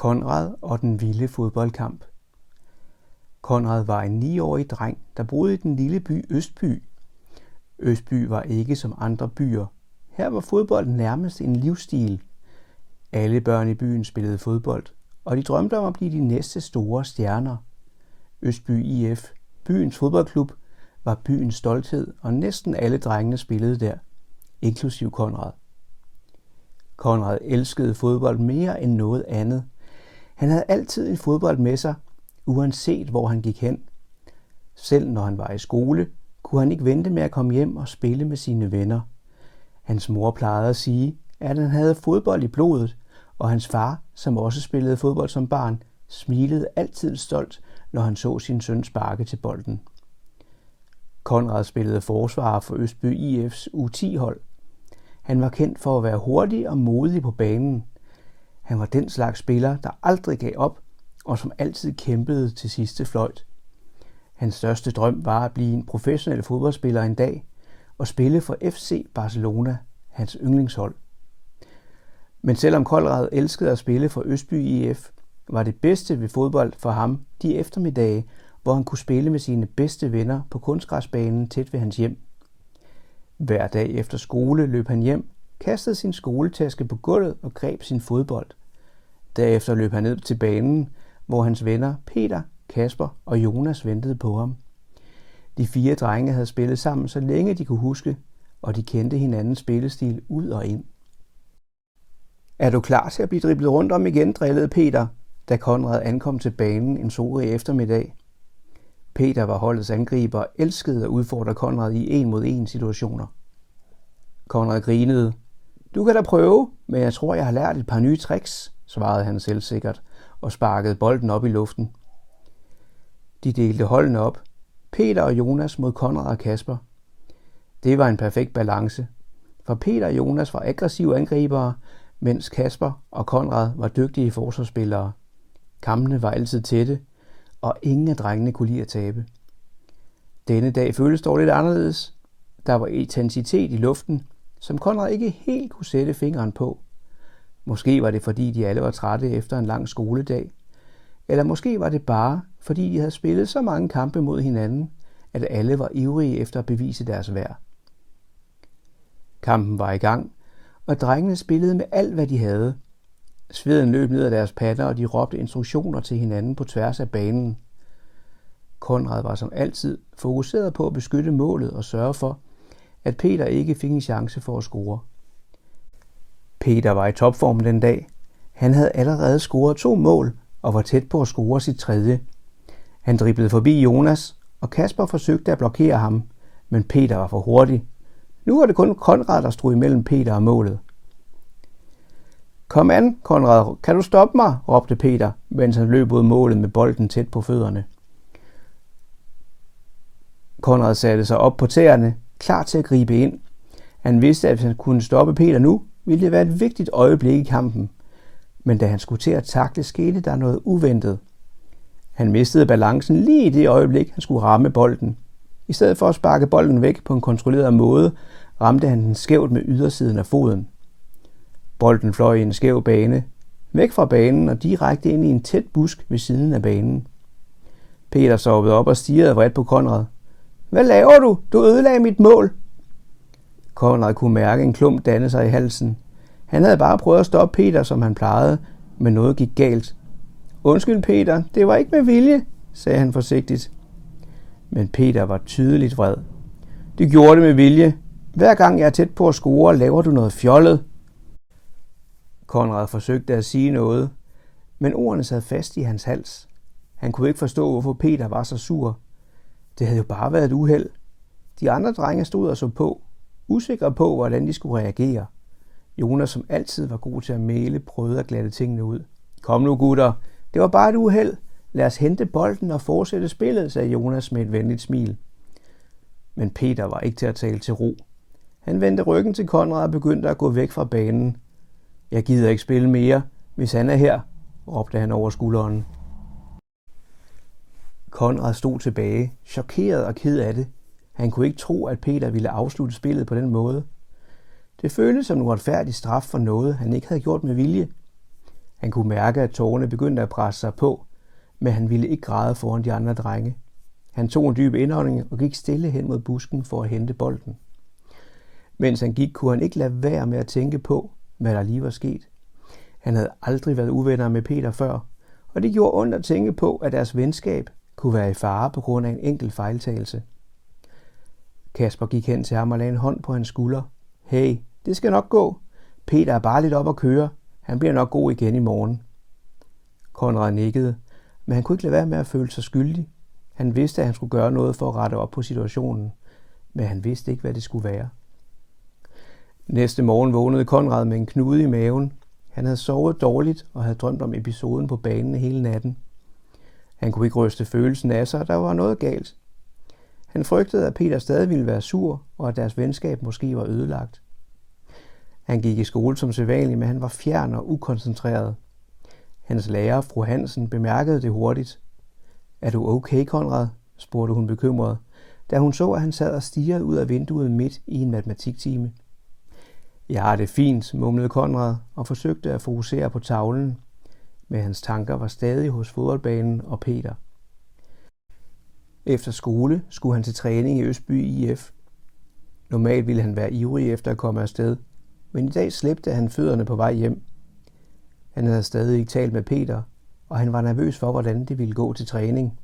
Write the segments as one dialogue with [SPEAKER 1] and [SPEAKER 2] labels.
[SPEAKER 1] Konrad og den vilde fodboldkamp. Konrad var en 9-årig dreng, der boede i den lille by Østby. Østby var ikke som andre byer. Her var fodbold nærmest en livsstil. Alle børn i byen spillede fodbold, og de drømte om at blive de næste store stjerner. Østby IF, byens fodboldklub, var byens stolthed, og næsten alle drengene spillede der, inklusiv Konrad. Konrad elskede fodbold mere end noget andet. Han havde altid en fodbold med sig, uanset hvor han gik hen. Selv når han var i skole, kunne han ikke vente med at komme hjem og spille med sine venner. Hans mor plejede at sige, at han havde fodbold i blodet, og hans far, som også spillede fodbold som barn, smilede altid stolt, når han så sin søn sparke til bolden. Konrad spillede forsvarer for Østby IF's U10-hold. Han var kendt for at være hurtig og modig på banen. Han var den slags spiller, der aldrig gav op, og som altid kæmpede til sidste fløjt. Hans største drøm var at blive en professionel fodboldspiller en dag og spille for FC Barcelona, hans yndlingshold. Men selvom Konrad elskede at spille for Østby IF, var det bedste ved fodbold for ham de eftermiddage, hvor han kunne spille med sine bedste venner på kunstgræsbanen tæt ved hans hjem. Hver dag efter skole løb han hjem, kastede sin skoletaske på gulvet og greb sin fodbold. Derefter løb han ned til banen, hvor hans venner Peter, Kasper og Jonas ventede på ham. De 4 drenge havde spillet sammen så længe de kunne huske, og de kendte hinandens spillestil ud og ind. Er du klar til at blive driblet rundt om igen, drillede Peter, da Konrad ankom til banen en solig eftermiddag. Peter var holdets angriber og elskede at udfordre Konrad i 1-mod-1 situationer. Konrad grinede. Du kan da prøve, men jeg tror, jeg har lært et par nye tricks, svarede han selvsikkert og sparkede bolden op i luften. De delte holdene op. Peter og Jonas mod Konrad og Kasper. Det var en perfekt balance, for Peter og Jonas var aggressive angribere, mens Kasper og Konrad var dygtige forsvarsspillere. Kampene var altid tætte, og ingen af drengene kunne lide at tabe. Denne dag føltes dog lidt anderledes. Der var intensitet i luften, som Konrad ikke helt kunne sætte fingeren på. Måske var det, fordi de alle var trætte efter en lang skoledag. Eller måske var det bare, fordi de havde spillet så mange kampe mod hinanden, at alle var ivrige efter at bevise deres værd. Kampen var i gang, og drengene spillede med alt, hvad de havde. Sveden løb ned ad deres patter, og de råbte instruktioner til hinanden på tværs af banen. Konrad var som altid fokuseret på at beskytte målet og sørge for, at Peter ikke fik en chance for at score. Peter var i topform den dag. Han havde allerede scoret 2 mål og var tæt på at score sit 3. Han driblede forbi Jonas, og Kasper forsøgte at blokere ham, men Peter var for hurtig. Nu var det kun Konrad, der stod imellem Peter og målet. Kom an, Konrad, kan du stoppe mig? Råbte Peter, mens han løb ud målet med bolden tæt på fødderne. Konrad satte sig op på tæerne, klar til at gribe ind. Han vidste, at hvis han kunne stoppe Peter nu, ville det være et vigtigt øjeblik i kampen. Men da han skulle til at takle, skete der noget uventet. Han mistede balancen lige i det øjeblik, han skulle ramme bolden. I stedet for at sparke bolden væk på en kontrolleret måde, ramte han den skævt med ydersiden af foden. Bolden fløj i en skæv bane, væk fra banen og direkte ind i en tæt busk ved siden af banen. Peter soppede op og stirrede vredt på Konrad. Hvad laver du? Du ødelagde mit mål. Konrad kunne mærke en klump danne sig i halsen. Han havde bare prøvet at stoppe Peter, som han plejede, men noget gik galt. Undskyld, Peter, det var ikke med vilje, sagde han forsigtigt. Men Peter var tydeligt vred. Du gjorde det med vilje. Hver gang jeg er tæt på at score, laver du noget fjollet. Konrad forsøgte at sige noget, men ordene sad fast i hans hals. Han kunne ikke forstå, hvorfor Peter var så sur. Det havde jo bare været et uheld. De andre drenge stod og så på, usikre på, hvordan de skulle reagere. Jonas, som altid var god til at mæle, prøvede at glatte tingene ud. Kom nu, gutter. Det var bare et uheld. Lad os hente bolden og fortsætte spillet, sagde Jonas med et venligt smil. Men Peter var ikke til at tale til ro. Han vendte ryggen til Konrad og begyndte at gå væk fra banen. Jeg gider ikke spille mere, hvis han er her, råbte han over skulderen. Konrad stod tilbage, chokeret og ked af det. Han kunne ikke tro, at Peter ville afslutte spillet på den måde. Det føltes som en uretfærdig straf for noget, han ikke havde gjort med vilje. Han kunne mærke, at tårerne begyndte at presse sig på, men han ville ikke græde foran de andre drenge. Han tog en dyb indånding og gik stille hen mod busken for at hente bolden. Mens han gik, kunne han ikke lade være med at tænke på, hvad der lige var sket. Han havde aldrig været uvenner med Peter før, og det gjorde ondt at tænke på, at deres venskab kunne være i fare på grund af en enkelt fejltagelse. Kasper gik hen til ham og lagde en hånd på hans skulder. Hey, det skal nok gå. Peter er bare lidt op at køre. Han bliver nok god igen i morgen. Konrad nikkede, men han kunne ikke lade være med at føle sig skyldig. Han vidste, at han skulle gøre noget for at rette op på situationen, men han vidste ikke, hvad det skulle være. Næste morgen vågnede Konrad med en knude i maven. Han havde sovet dårligt og havde drømt om episoden på banen hele natten. Han kunne ikke ryste følelsen af sig, og der var noget galt. Han frygtede, at Peter stadig ville være sur, og at deres venskab måske var ødelagt. Han gik i skole som sædvanlig, men han var fjern og ukoncentreret. Hans lærer, fru Hansen, bemærkede det hurtigt. Er du okay, Konrad? Spurgte hun bekymret, da hun så, at han sad og stirrede ud af vinduet midt i en matematiktime. Jeg har det fint, mumlede Konrad og forsøgte at fokusere på tavlen, men hans tanker var stadig hos fodboldbanen og Peter. Efter skole skulle han til træning i Østby IF. Normalt ville han være ivrig efter at komme afsted, men i dag slæbte han fødderne på vej hjem. Han havde stadig ikke talt med Peter, og han var nervøs for, hvordan det ville gå til træning.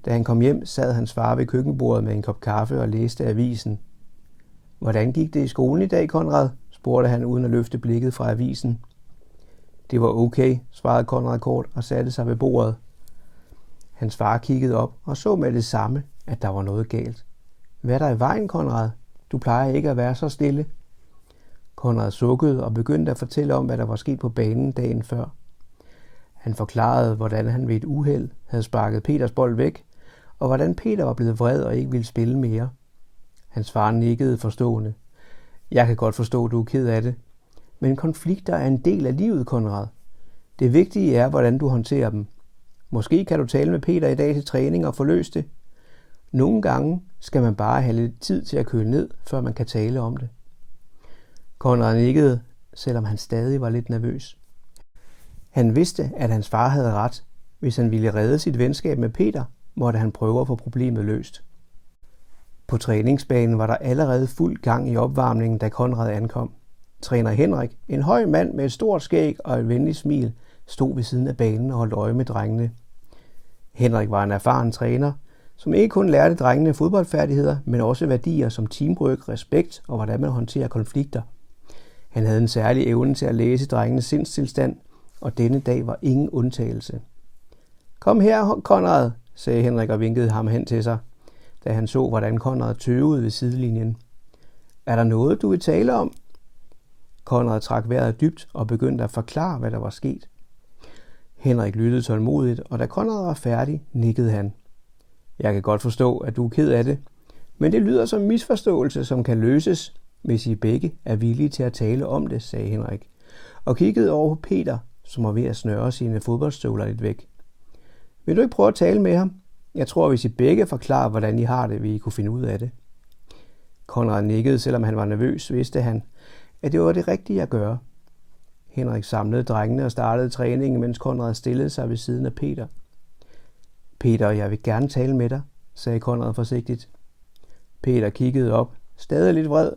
[SPEAKER 1] Da han kom hjem, sad hans far ved køkkenbordet med en kop kaffe og læste avisen. Hvordan gik det i skolen i dag, Konrad? Spurgte han uden at løfte blikket fra avisen. Det var okay, svarede Konrad kort og satte sig ved bordet. Hans far kiggede op og så med det samme, at der var noget galt. Hvad er der i vejen, Konrad? Du plejer ikke at være så stille. Konrad sukkede og begyndte at fortælle om, hvad der var sket på banen dagen før. Han forklarede, hvordan han ved et uheld havde sparket Peters bold væk, og hvordan Peter var blevet vred og ikke ville spille mere. Hans far nikkede forstående. Jeg kan godt forstå, at du er ked af det. Men konflikter er en del af livet, Konrad. Det vigtige er, hvordan du håndterer dem. Måske kan du tale med Peter i dag til træning og få løst det. Nogle gange skal man bare have lidt tid til at køle ned, før man kan tale om det. Konrad nikkede, selvom han stadig var lidt nervøs. Han vidste, at hans far havde ret. Hvis han ville redde sit venskab med Peter, måtte han prøve at få problemet løst. På træningsbanen var der allerede fuld gang i opvarmningen, da Konrad ankom. Træner Henrik, en høj mand med et stort skæg og et venligt smil, stod ved siden af banen og holdt øje med drengene. Henrik var en erfaren træner, som ikke kun lærte drengene fodboldfærdigheder, men også værdier som teamwork, respekt og hvordan man håndterer konflikter. Han havde en særlig evne til at læse drengenes sindstilstand, og denne dag var ingen undtagelse. Kom her, Konrad, sagde Henrik og vinkede ham hen til sig, da han så, hvordan Konrad tøvede ved sidelinjen. Er der noget, du vil tale om? Konrad trak vejret dybt og begyndte at forklare, hvad der var sket. Henrik lyttede tålmodigt, og da Konrad var færdig, nikkede han. Jeg kan godt forstå, at du er ked af det, men det lyder som en misforståelse, som kan løses, hvis I begge er villige til at tale om det, sagde Henrik, og kiggede over på Peter, som var ved at snøre sine fodboldstøvler lidt væk. Vil du ikke prøve at tale med ham? Jeg tror, hvis I begge forklarer, hvordan I har det, vil I kunne finde ud af det. Konrad nikkede, selvom han var nervøs, vidste han, at det var det rigtige at gøre. Henrik samlede drengene og startede træningen, mens Konrad stillede sig ved siden af Peter. Peter, jeg vil gerne tale med dig, sagde Konrad forsigtigt. Peter kiggede op, stadig lidt vred,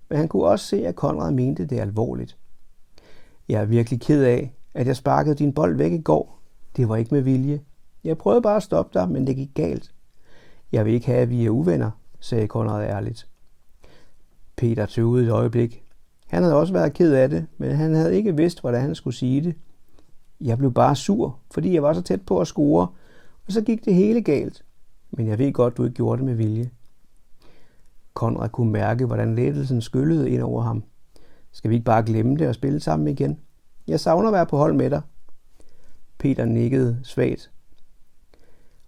[SPEAKER 1] men han kunne også se, at Konrad mente det alvorligt. Jeg er virkelig ked af, at jeg sparkede din bold væk i går. Det var ikke med vilje. Jeg prøvede bare at stoppe dig, men det gik galt. Jeg vil ikke have, at vi er uvenner, sagde Konrad ærligt. Peter tøvede et øjeblik. Han havde også været ked af det, men han havde ikke vidst, hvordan han skulle sige det. Jeg blev bare sur, fordi jeg var så tæt på at score, og så gik det hele galt. Men jeg ved godt, du ikke gjorde det med vilje. Konrad kunne mærke, hvordan lettelsen skyllede ind over ham. Skal vi ikke bare glemme det og spille sammen igen? Jeg savner at være på hold med dig. Peter nikkede svagt.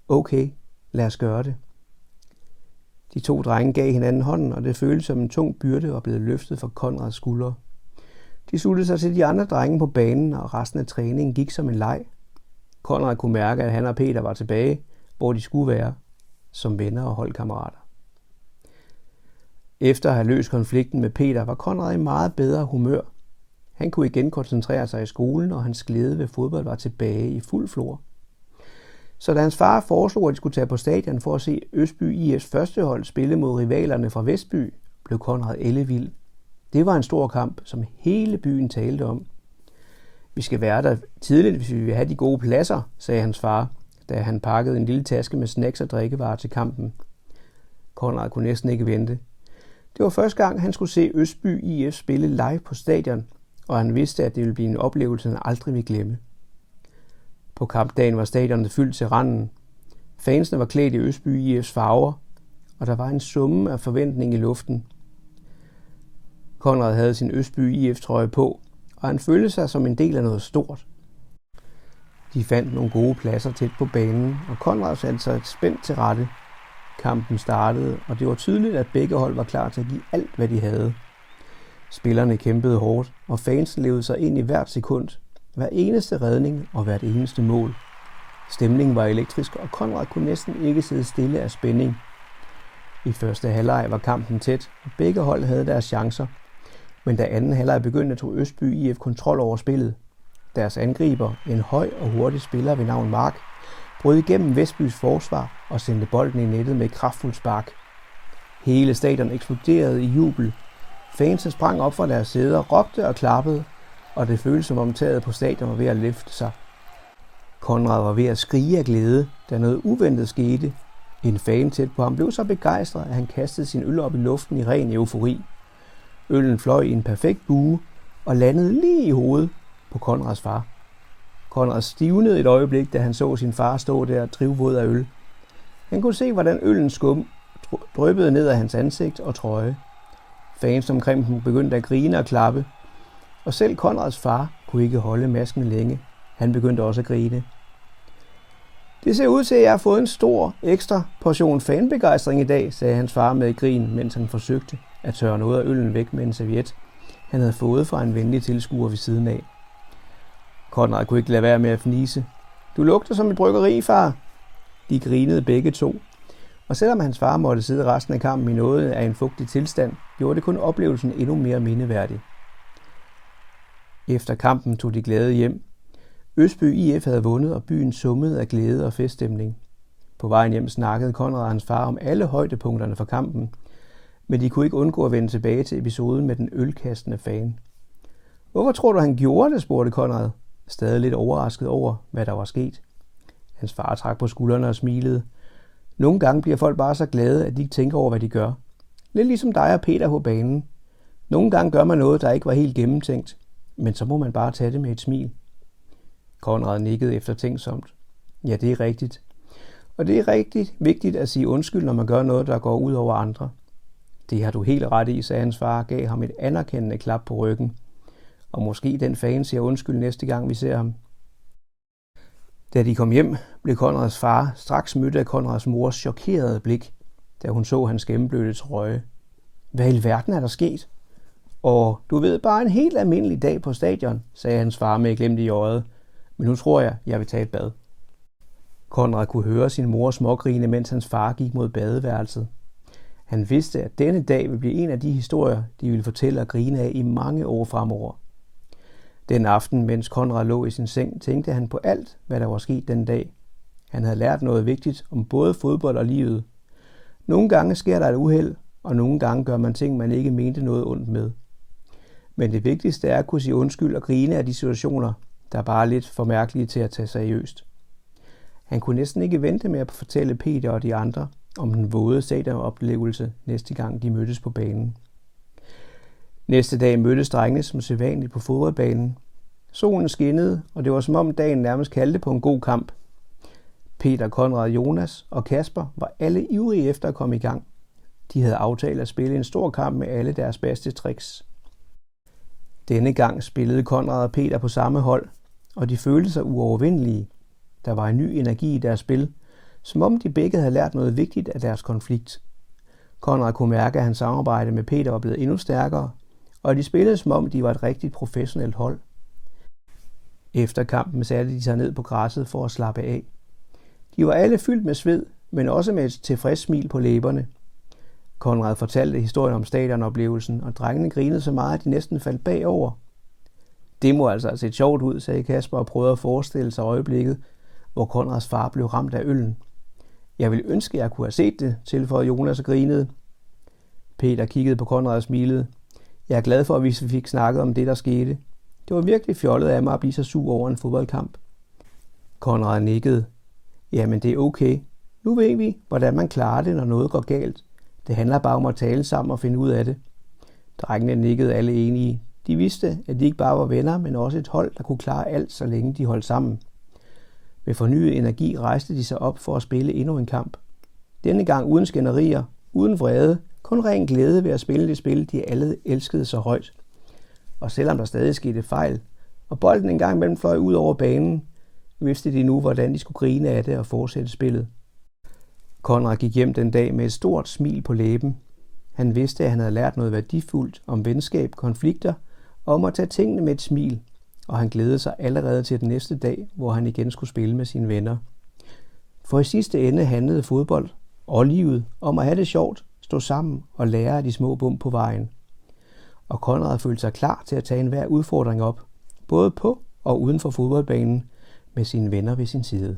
[SPEAKER 1] Okay, lad os gøre det. De to drenge gav hinanden hånden, og det føltes som en tung byrde og blev løftet fra Konrads skuldre. De sluttede sig til de andre drenge på banen, og resten af træningen gik som en leg. Konrad kunne mærke, at han og Peter var tilbage, hvor de skulle være, som venner og holdkammerater. Efter at have løst konflikten med Peter, var Konrad i meget bedre humør. Han kunne igen koncentrere sig i skolen, og hans glæde ved fodbold var tilbage i fuld flor. Så da hans far foreslog, at de skulle tage på stadion for at se Østby IF's førstehold spille mod rivalerne fra Vestby, blev Konrad ellevild. Det var en stor kamp, som hele byen talte om. Vi skal være der tidligt, hvis vi vil have de gode pladser, sagde hans far, da han pakkede en lille taske med snacks og drikkevarer til kampen. Konrad kunne næsten ikke vente. Det var første gang, han skulle se Østby IF spille live på stadion, og han vidste, at det ville blive en oplevelse, han aldrig ville glemme. På kampdagen var stadionet fyldt til randen. Fansene var klædt i Østby IF's farver, og der var en summe af forventning i luften. Konrad havde sin Østby IF-trøje på, og han følte sig som en del af noget stort. De fandt nogle gode pladser tæt på banen, og Konrad satte sig spændt til rette. Kampen startede, og det var tydeligt, at begge hold var klar til at give alt, hvad de havde. Spillerne kæmpede hårdt, og fansen levede sig ind i hvert sekund, hver eneste redning og hvert eneste mål. Stemningen var elektrisk, og Konrad kunne næsten ikke sidde stille af spænding. I første halvleg var kampen tæt, og begge hold havde deres chancer. Men da anden halvleg begyndte, tog Østby IF kontrol over spillet. Deres angriber, en høj og hurtig spiller ved navn Mark, brød igennem Vestbys forsvar og sendte bolden i nettet med et kraftfuldt spark. Hele stadion eksploderede i jubel. Fansene sprang op fra deres sæder, råbte og klappede, og det føltes som om taget på stadion var ved at løfte sig. Konrad var ved at skrige af glæde, da noget uventet skete. En fan tæt på ham blev så begejstret, at han kastede sin øl op i luften i ren eufori. Øllen fløj i en perfekt bue og landede lige i hovedet på Konrads far. Konrad stivnede et øjeblik, da han så sin far stå der drivvåd af øl. Han kunne se, hvordan øllen skum dryppede ned af hans ansigt og trøje. Fans omkring ham begyndte at grine og klappe, og selv Konrads far kunne ikke holde masken længe. Han begyndte også at grine. Det ser ud til, at jeg har fået en stor ekstra portion fanbegejstring i dag, sagde hans far med et grin, mens han forsøgte at tørre noget af øllen væk med en serviet, han havde fået fra en venlig tilskuer ved siden af. Konrad kunne ikke lade være med at fnise. Du lugter som et bryggeri, far. De grinede begge to, og selvom hans far måtte sidde resten af kampen i noget af en fugtig tilstand, gjorde det kun oplevelsen endnu mere mindeværdig. Efter kampen tog de glade hjem. Østby IF havde vundet, og byen summede af glæde og feststemning. På vejen hjem snakkede Konrad og hans far om alle højdepunkterne for kampen, men de kunne ikke undgå at vende tilbage til episoden med den ølkastende fan. Hvorfor tror du, han gjorde det, spurgte Konrad, stadig lidt overrasket over, hvad der var sket. Hans far trak på skuldrene og smilede. Nogle gange bliver folk bare så glade, at de ikke tænker over, hvad de gør. Lidt ligesom dig og Peter på banen. Nogle gange gør man noget, der ikke var helt gennemtænkt, men så må man bare tage det med et smil. Konrad nikkede eftertænksomt. Ja, det er rigtigt. Og det er rigtig vigtigt at sige undskyld, når man gør noget, der går ud over andre. Det har du helt ret i, sagde hans far og gav ham et anerkendende klap på ryggen. Og måske den fan siger undskyld næste gang, vi ser ham. Da de kom hjem, blev Konrads far straks mødt af Konrads mors chokerede blik, da hun så hans gennemblødte trøje. Hvad i alverden er der sket? Og du ved, bare en helt almindelig dag på stadion, sagde hans far med et glimt i øjet. Men nu tror jeg vil tage et bad. Konrad kunne høre sin mor smågrine, mens hans far gik mod badeværelset. Han vidste, at denne dag ville blive en af de historier, de ville fortælle og grine af i mange år fremover. Den aften, mens Konrad lå i sin seng, tænkte han på alt, hvad der var sket den dag. Han havde lært noget vigtigt om både fodbold og livet. Nogle gange sker der et uheld, og nogle gange gør man ting, man ikke mente noget ondt med. Men det vigtigste er at kunne sige undskyld og grine af de situationer, der er bare lidt for mærkelige til at tage seriøst. Han kunne næsten ikke vente med at fortælle Peter og de andre om den våde stadionoplevelse næste gang de mødtes på banen. Næste dag mødtes drengene som sædvanligt på fodboldbanen. Solen skinnede, og det var som om dagen nærmest kaldte på en god kamp. Peter, Konrad, Jonas og Kasper var alle ivrige efter at komme i gang. De havde aftalt at spille en stor kamp med alle deres bedste tricks. Denne gang spillede Konrad og Peter på samme hold, og de følte sig uovervindelige. Der var en ny energi i deres spil, som om de begge havde lært noget vigtigt af deres konflikt. Konrad kunne mærke, at hans samarbejde med Peter var blevet endnu stærkere, og de spillede som om de var et rigtigt professionelt hold. Efter kampen satte de sig ned på græsset for at slappe af. De var alle fyldt med sved, men også med et tilfreds smil på læberne. Konrad fortalte historien om stadionoplevelsen, og drengene grinede så meget, at de næsten faldt bagover. Det må altså have set sjovt ud, sagde Kasper og prøvede at forestille sig øjeblikket, hvor Konrads far blev ramt af øllen. Jeg ville ønske, jeg kunne have set det, tilføjede Jonas og grinede. Peter kiggede på Konrad og smilede. Jeg er glad for, at vi fik snakket om det, der skete. Det var virkelig fjollet af mig at blive så sur over en fodboldkamp. Konrad nikkede. Jamen, det er okay. Nu ved vi, hvordan man klarer det, når noget går galt. Det handler bare om at tale sammen og finde ud af det. Drengene nikkede alle enige. De vidste, at de ikke bare var venner, men også et hold, der kunne klare alt, så længe de holdt sammen. Med fornyet energi rejste de sig op for at spille endnu en kamp. Denne gang uden skænderier, uden vrede, kun ren glæde ved at spille det spil, de alle elskede så højt. Og selvom der stadig skete fejl, og bolden engang imellem fløj ud over banen, vidste de nu, hvordan de skulle grine af det og fortsætte spillet. Konrad gik hjem den dag med et stort smil på læben. Han vidste, at han havde lært noget værdifuldt om venskab, konflikter og om at tage tingene med et smil, og han glædede sig allerede til den næste dag, hvor han igen skulle spille med sine venner. For i sidste ende handlede fodbold og livet om at have det sjovt, stå sammen og lære af de små bump på vejen. Og Konrad følte sig klar til at tage enhver udfordring op, både på og uden for fodboldbanen, med sine venner ved sin side.